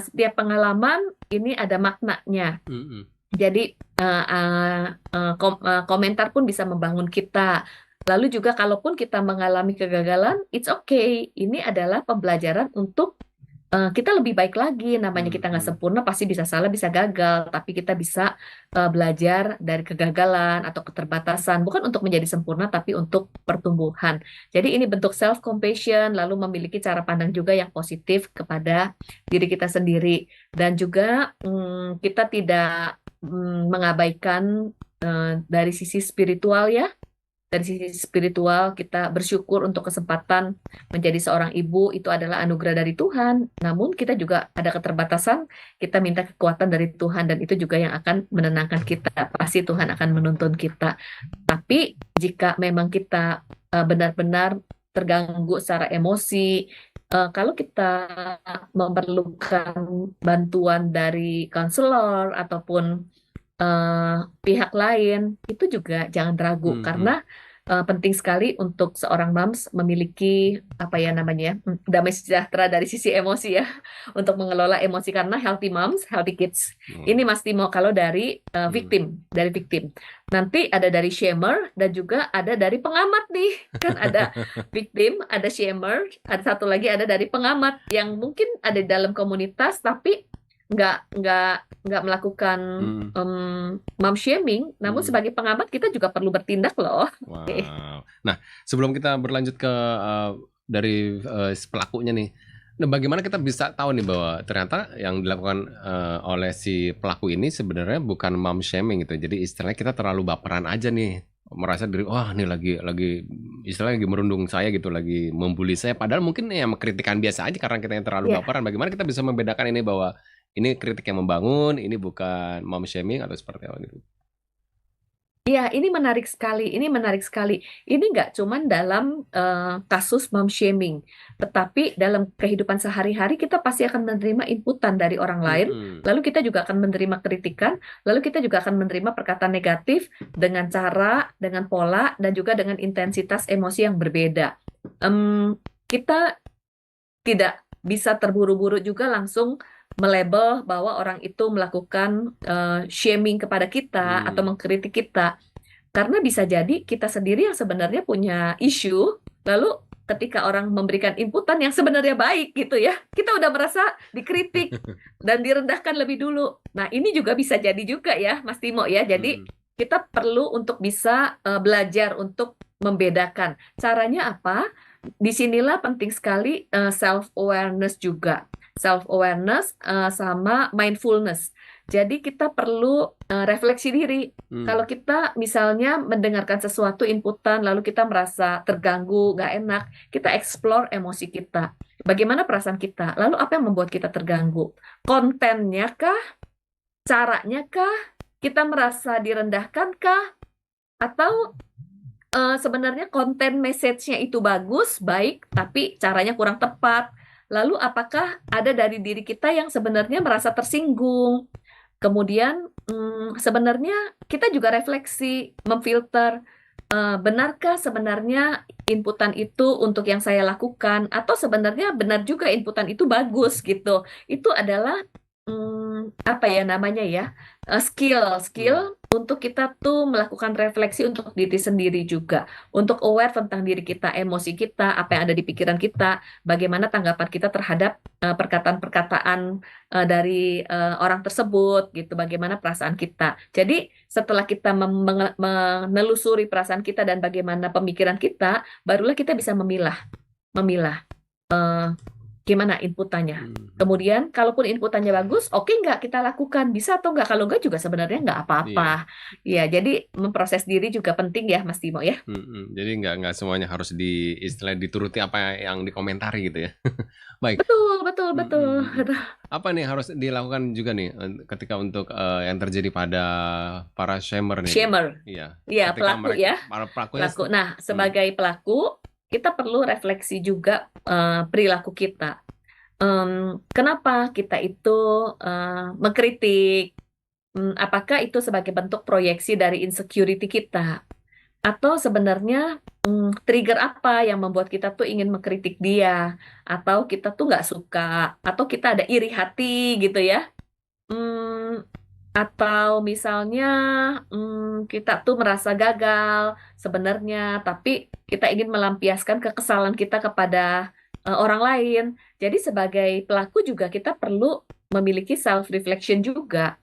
setiap pengalaman ini ada maknanya. Jadi komentar pun bisa membangun kita. Lalu juga kalaupun kita mengalami kegagalan, it's okay. Ini adalah pembelajaran untuk kita lebih baik lagi. Namanya kita nggak sempurna, pasti bisa salah, bisa gagal. Tapi kita bisa belajar dari kegagalan atau keterbatasan. Bukan untuk menjadi sempurna, tapi untuk pertumbuhan. Jadi ini bentuk self-compassion, lalu memiliki cara pandang juga yang positif kepada diri kita sendiri. Dan juga kita tidak mengabaikan dari sisi spiritual ya. Dari sisi spiritual kita bersyukur untuk kesempatan menjadi seorang ibu, itu adalah anugerah dari Tuhan. Namun kita juga ada keterbatasan, kita minta kekuatan dari Tuhan, dan itu juga yang akan menenangkan kita. Pasti Tuhan akan menuntun kita. Tapi jika memang kita benar-benar terganggu secara emosi, kalau kita memerlukan bantuan dari konselor ataupun pihak lain, itu juga jangan ragu, karena penting sekali untuk seorang moms memiliki apa ya namanya damai sejahtera dari sisi emosi ya, untuk mengelola emosi, karena healthy moms, healthy kids. Ini Mas Timo kalau dari dari victim. Nanti ada dari shamer dan juga ada dari pengamat nih. Kan ada victim, ada shamer, ada satu lagi ada dari pengamat yang mungkin ada di dalam komunitas tapi nggak melakukan mom shaming, namun sebagai pengamat kita juga perlu bertindak loh. Wow. Nah, sebelum kita berlanjut ke dari pelakunya nih, nah bagaimana kita bisa tahu nih bahwa ternyata yang dilakukan oleh si pelaku ini sebenarnya bukan mom shaming gitu. Jadi istilahnya kita terlalu baperan aja nih, merasa diri wah ini lagi istilahnya lagi merundung saya gitu, lagi membuli saya, padahal mungkin ya kritikan biasa aja karena kita yang terlalu baperan. Bagaimana kita bisa membedakan ini bahwa ini kritik yang membangun, ini bukan mom shaming atau seperti apa gitu? Iya, ini menarik sekali. Ini menarik sekali. Ini nggak cuman dalam kasus mom shaming, tetapi dalam kehidupan sehari-hari kita pasti akan menerima inputan dari orang lain, lalu kita juga akan menerima kritikan, lalu kita juga akan menerima perkataan negatif dengan cara, dengan pola, dan juga dengan intensitas emosi yang berbeda. Kita tidak bisa terburu-buru juga langsung melabel bahwa orang itu melakukan shaming kepada kita atau mengkritik kita. Karena bisa jadi kita sendiri yang sebenarnya punya isu, lalu ketika orang memberikan inputan yang sebenarnya baik gitu ya, kita udah merasa dikritik dan direndahkan lebih dulu. Nah, ini juga bisa jadi juga ya, Mas Timo ya. Jadi kita perlu untuk bisa belajar untuk membedakan. Caranya apa? Disinilah penting sekali self-awareness juga. Self-awareness sama mindfulness. Jadi kita perlu refleksi diri. Kalau kita misalnya mendengarkan sesuatu inputan, lalu kita merasa terganggu, nggak enak, kita explore emosi kita. Bagaimana perasaan kita? Lalu apa yang membuat kita terganggu? Kontennya kah? Caranya kah? Kita merasa direndahkan kah? Atau sebenarnya konten message-nya itu bagus, baik, tapi caranya kurang tepat. Lalu apakah ada dari diri kita yang sebenarnya merasa tersinggung? Kemudian sebenarnya kita juga refleksi, memfilter, benarkah sebenarnya inputan itu untuk yang saya lakukan? Atau sebenarnya benar juga inputan itu bagus gitu. Itu adalah apa ya namanya ya, skill Hmm. skill untuk kita tuh melakukan refleksi untuk diri sendiri juga, untuk aware tentang diri kita, emosi kita, apa yang ada di pikiran kita, bagaimana tanggapan kita terhadap perkataan-perkataan dari orang tersebut gitu, bagaimana perasaan kita. Jadi setelah kita menelusuri perasaan kita dan bagaimana pemikiran kita, barulah kita bisa memilah memilah eh, gimana inputannya. Hmm. Kemudian, kalaupun inputannya bagus, oke nggak kita lakukan, bisa atau nggak? Kalau nggak juga sebenarnya nggak Iya. apa-apa. Ya, jadi memproses diri juga penting ya, Mas Timo ya. Jadi nggak semuanya harus istilahnya dituruti apa yang dikomentari gitu ya. Baik. Betul, betul, betul. Mm. Apa nih harus dilakukan juga nih ketika untuk yang terjadi pada para shamer nih? Shamer, Iya, ya ketika pelaku mereka ya, para pelakunya. pelaku. Nah, Hmm. sebagai pelaku, kita perlu refleksi juga perilaku kita. Kenapa kita itu mengkritik? Apakah itu sebagai bentuk proyeksi dari insecurity kita? Atau sebenarnya trigger apa yang membuat kita tuh ingin mengkritik dia? Atau kita tuh nggak suka? Atau kita ada iri hati gitu ya? Hmm, atau misalnya kita tuh merasa gagal sebenarnya, tapi kita ingin melampiaskan kekesalan kita kepada orang lain. Jadi sebagai pelaku juga kita perlu memiliki self reflection juga.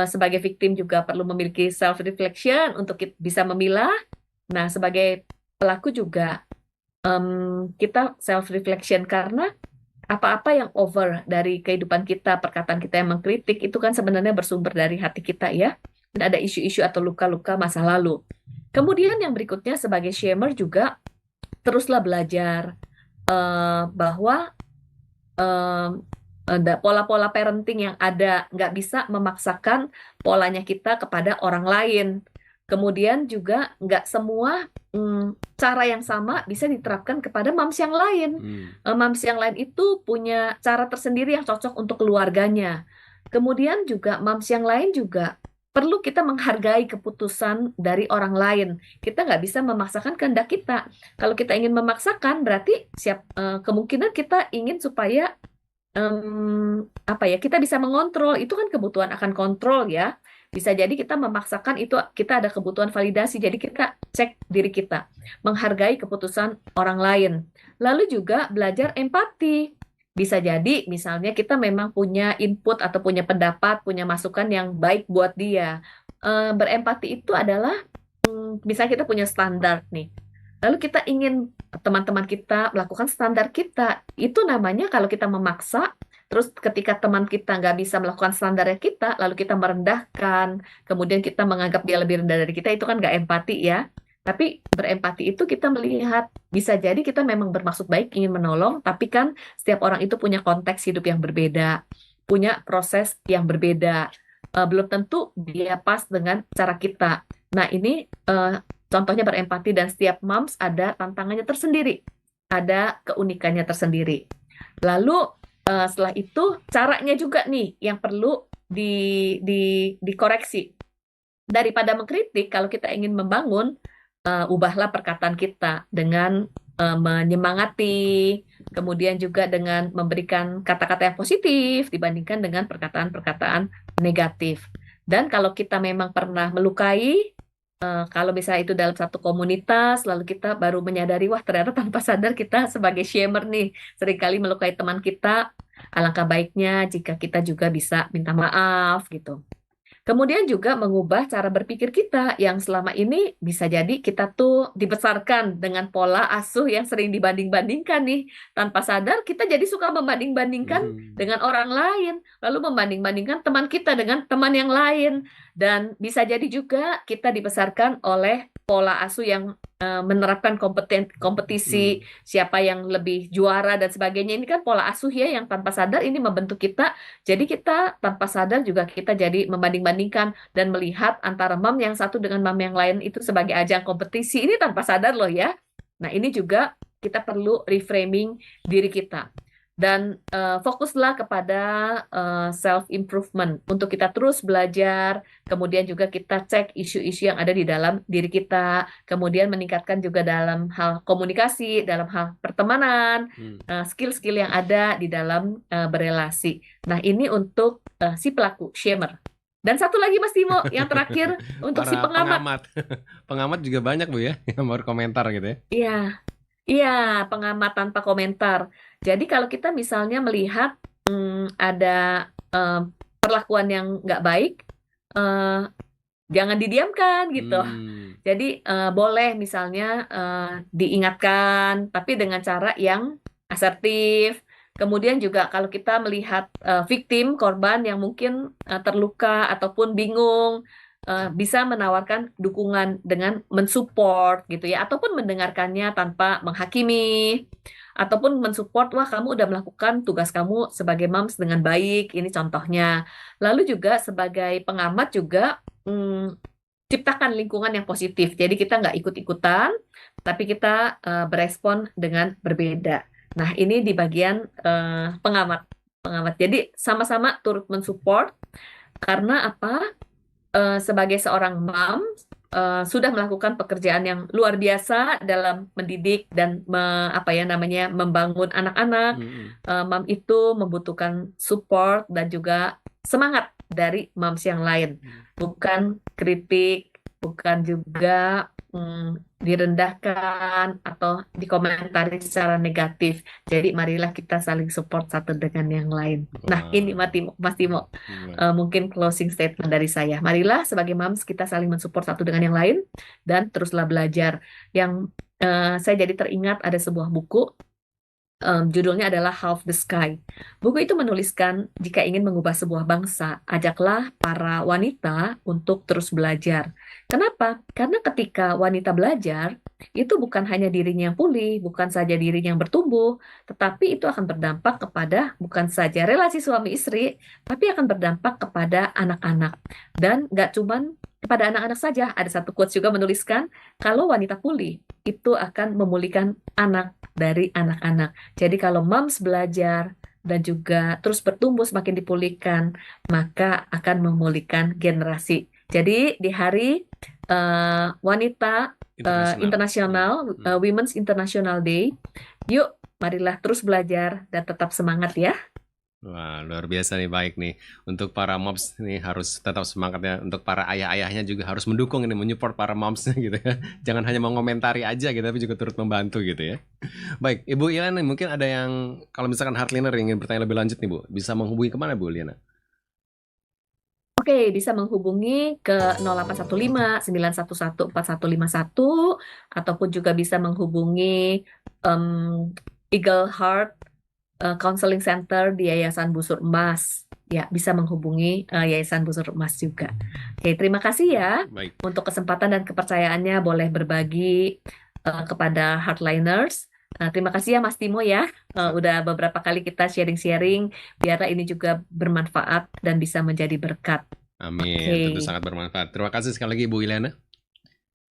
Sebagai victim juga perlu memiliki self reflection untuk bisa memilah. Nah, sebagai pelaku juga kita self reflection karena apa-apa yang over dari kehidupan kita, perkataan kita yang mengkritik, itu kan sebenarnya bersumber dari hati kita ya. Dan ada isu-isu atau luka-luka masa lalu. Kemudian yang berikutnya sebagai shamer juga teruslah belajar bahwa eh, ada pola-pola parenting yang ada, nggak bisa memaksakan polanya kita kepada orang lain. Kemudian juga nggak semua cara yang sama bisa diterapkan kepada moms yang lain. Moms yang lain itu punya cara tersendiri yang cocok untuk keluarganya. Kemudian juga moms yang lain juga perlu kita menghargai keputusan dari orang lain. Kita nggak bisa memaksakan kehendak kita. Kalau kita ingin memaksakan, berarti kemungkinan kita ingin supaya apa ya, kita bisa mengontrol, itu kan kebutuhan akan kontrol ya. Bisa jadi kita memaksakan itu, kita ada kebutuhan validasi, jadi kita cek diri kita, menghargai keputusan orang lain. Lalu juga belajar empati. Bisa jadi misalnya kita memang punya input atau punya pendapat, punya masukan yang baik buat dia. Berempati itu adalah misalnya kita punya standar nih. Lalu kita ingin teman-teman kita melakukan standar kita. Itu namanya kalau kita memaksa, terus ketika teman kita nggak bisa melakukan standarnya kita, lalu kita merendahkan, kemudian kita menganggap dia lebih rendah dari kita, itu kan nggak empati ya. Tapi berempati itu kita melihat, bisa jadi kita memang bermaksud baik, ingin menolong, tapi kan setiap orang itu punya konteks hidup yang berbeda, punya proses yang berbeda. Belum tentu dia pas dengan cara kita. Nah, ini contohnya berempati dan setiap moms ada tantangannya tersendiri, ada keunikannya tersendiri. Lalu setelah itu caranya juga nih yang perlu dikoreksi. Daripada mengkritik, kalau kita ingin membangun, ubahlah perkataan kita dengan menyemangati, kemudian juga dengan memberikan kata-kata yang positif dibandingkan dengan perkataan-perkataan negatif. Dan kalau kita memang pernah melukai, kalau misalnya itu dalam satu komunitas, lalu kita baru menyadari, wah ternyata tanpa sadar kita sebagai shamer nih, seringkali melukai teman kita, alangkah baiknya jika kita juga bisa minta maaf gitu. Kemudian juga mengubah cara berpikir kita yang selama ini bisa jadi kita tuh dibesarkan dengan pola asuh yang sering dibanding-bandingkan nih. Tanpa sadar kita jadi suka membanding-bandingkan Hmm. dengan orang lain, lalu membanding-bandingkan teman kita dengan teman yang lain. Dan bisa jadi juga kita dibesarkan oleh pola asuh yang menerapkan kompetisi, Hmm. siapa yang lebih juara dan sebagainya. Ini kan pola asuh ya yang tanpa sadar ini membentuk kita, jadi kita tanpa sadar juga kita jadi membanding-bandingkan dan melihat antara mam yang satu dengan mam yang lain itu sebagai ajang kompetisi. Ini tanpa sadar loh ya. Nah, ini juga kita perlu reframing diri kita. Dan fokuslah kepada self improvement untuk kita terus belajar, kemudian juga kita cek isu-isu yang ada di dalam diri kita, kemudian meningkatkan juga dalam hal komunikasi, dalam hal pertemanan, skill-skill yang ada di dalam berelasi. Nah, ini untuk si pelaku, shamer. Dan satu lagi Mas Timo, yang terakhir untuk si Para pengamat. pengamat juga banyak Bu ya yang berkomentar gitu ya. Iya, iya, pengamat tanpa komentar. Jadi kalau kita misalnya melihat ada perlakuan yang nggak baik, eh, jangan didiamkan gitu. Jadi boleh misalnya diingatkan, tapi dengan cara yang asertif. Kemudian juga kalau kita melihat victim, korban yang mungkin terluka ataupun bingung, bisa menawarkan dukungan dengan mensupport gitu ya, ataupun mendengarkannya tanpa menghakimi, ataupun mensupport, wah kamu udah melakukan tugas kamu sebagai moms dengan baik, ini contohnya. Lalu juga sebagai pengamat juga, ciptakan lingkungan yang positif. Jadi kita nggak ikut-ikutan, tapi kita berespon dengan berbeda. Nah, ini di bagian pengamat. Pengamat. Jadi sama-sama turut mensupport karena apa? Sebagai seorang mom sudah melakukan pekerjaan yang luar biasa dalam mendidik dan apa ya namanya membangun anak-anak. Mom itu membutuhkan support dan juga semangat dari moms yang lain, bukan kritik, bukan juga direndahkan atau dikomentari secara negatif. Jadi marilah kita saling support satu dengan yang lain. Nah, ini Mas Timo, mungkin closing statement dari saya. Marilah sebagai moms kita saling mensupport satu dengan yang lain dan teruslah belajar. Yang saya jadi teringat ada sebuah buku. Judulnya adalah Half the Sky. Buku itu menuliskan, jika ingin mengubah sebuah bangsa, ajaklah para wanita untuk terus belajar. Kenapa? Karena ketika wanita belajar, itu bukan hanya dirinya yang pulih, bukan saja dirinya yang bertumbuh, tetapi itu akan berdampak kepada bukan saja relasi suami istri, tapi akan berdampak kepada anak-anak. Dan nggak cuman kepada anak-anak saja, ada satu quotes juga menuliskan, kalau wanita pulih, itu akan memulihkan anak dari anak-anak. Jadi kalau moms belajar dan juga terus bertumbuh semakin dipulihkan, maka akan memulihkan generasi. Jadi di hari wanita internasional, Women's International Day, yuk marilah terus belajar dan tetap semangat ya. Wah, luar biasa nih, baik nih. Untuk para moms nih harus tetap semangat ya. Untuk para ayah-ayahnya juga harus mendukung ini, menyupport para momsnya gitu ya. Jangan hanya mengomentari aja gitu, tapi juga turut membantu gitu ya. Baik, Ibu Iliana, mungkin ada yang, kalau misalkan Heartliner ingin bertanya lebih lanjut nih Bu, bisa menghubungi kemana Bu Iliana? Oke, bisa menghubungi ke 0815 911 4151 ataupun juga bisa menghubungi Eagle Heart Counseling Center di Yayasan Busur Emas. Ya, bisa menghubungi Yayasan Busur Emas juga. Oke, terima kasih ya. Baik. Untuk kesempatan dan kepercayaannya boleh berbagi kepada Heartliners. Terima kasih ya Mas Timo ya. Udah beberapa kali kita sharing-sharing. Biarlah ini juga bermanfaat dan bisa menjadi berkat. Amin. Tentu sangat bermanfaat. Terima kasih sekali lagi Bu Iliana.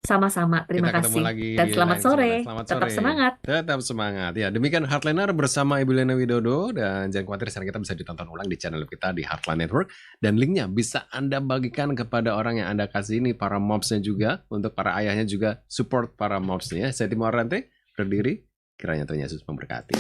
Sama-sama, terima Kita kasih. ketemu lagi Dan di selamat lain sore. Selamat Tetap sore. semangat. Tetap semangat. Ya, demikian Heartliner bersama Ibu Lena Widodo. Dan jangan khawatir, sekarang kita bisa ditonton ulang di channel kita di Heartline Network. Dan linknya bisa Anda bagikan kepada orang yang Anda kasih ini, para momsnya juga. Untuk para ayahnya juga, support para momsnya. Saya Timo Arante, berdiri. Kiranya Tuhan Yesus memberkati.